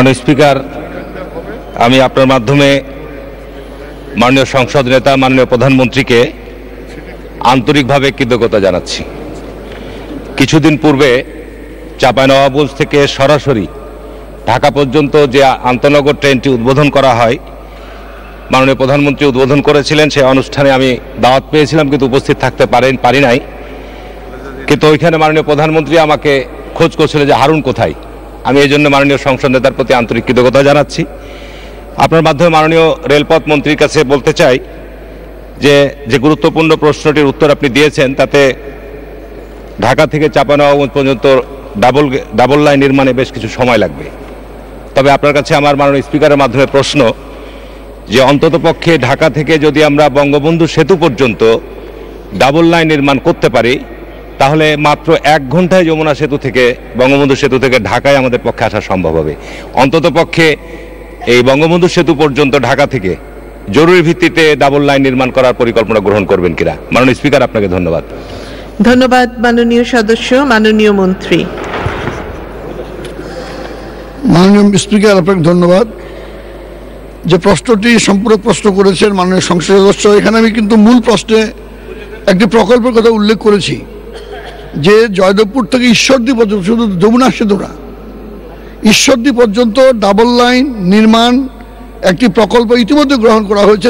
মাননীয় স্পিকার, আমি আপনার মাধ্যমে মাননীয় সংসদ নেতা মাননীয় প্রধানমন্ত্রীকে আন্তরিকভাবে কৃতজ্ঞতা জানাচ্ছি। কিছুদিন পূর্বে চাঁপাইনবাবগঞ্জ থেকে সরাসরি ঢাকা পর্যন্ত যে আন্তনগর ট্রেনটি উদ্বোধন করা হয়, মাননীয় প্রধানমন্ত্রী উদ্বোধন করেছিলেন। সেই অনুষ্ঠানে আমি দাওয়াত পেয়েছিলাম কিন্তু উপস্থিত থাকতে পারি নাই। কিন্তু ওইখানে মাননীয় প্রধানমন্ত্রী আমাকে খোঁজ করছিলেন যে হারুন কোথায়। আমি এই জন্য মাননীয় সংসদ নেতার প্রতি আন্তরিক কৃতজ্ঞতা জানাচ্ছি। আপনার মাধ্যমে মাননীয় রেলপথ মন্ত্রীর কাছে বলতে চাই যে গুরুত্বপূর্ণ প্রশ্নটির উত্তর আপনি দিয়েছেন, তাতে ঢাকা থেকে চাঁপাইনবাবগঞ্জ পর্যন্ত ডাবল লাইন নির্মাণে বেশ কিছু সময় লাগবে। তবে আপনার কাছে আমার মাননীয় স্পিকারের মাধ্যমে প্রশ্ন যে অন্ততপক্ষে ঢাকা থেকে যদি আমরা বঙ্গবন্ধু সেতু পর্যন্ত ডাবল লাইন নির্মাণ করতে পারি, তাহলে মাত্র 1 ঘন্টায় যমুনা সেতু থেকে বঙ্গবন্ধু সেতু থেকে ঢাকায় আমাদের পক্ষে আসা সম্ভব হবে। অন্ততপক্ষে এই বঙ্গবন্ধু সেতু পর্যন্ত ঢাকা থেকে জরুরি ভিত্তিতে ডাবল লাইন নির্মাণ করার পরিকল্পনা গ্রহণ করবেন কিনা। মাননীয় স্পিকার, আপনাকে ধন্যবাদ। ধন্যবাদ মাননীয় সদস্য। মাননীয় মন্ত্রী। মাননীয় স্পিকার, আপনাকে ধন্যবাদ। যে প্রশ্নটি সম্পূরক প্রশ্ন করেছেন মাননীয় সংসদ সদস্য, এখানে আমি কিন্তু মূল প্রশ্নে একটি প্রকল্পের কথা উল্লেখ করেছি যে জয়দেবপুর থেকে ঈশ্বরদী পর্যন্ত, শুধু যমুনা সেতু না, ঈশ্বরদী পর্যন্ত ডাবল লাইন নির্মাণ একটি প্রকল্প ইতিমধ্যে গ্রহণ করা হয়েছে।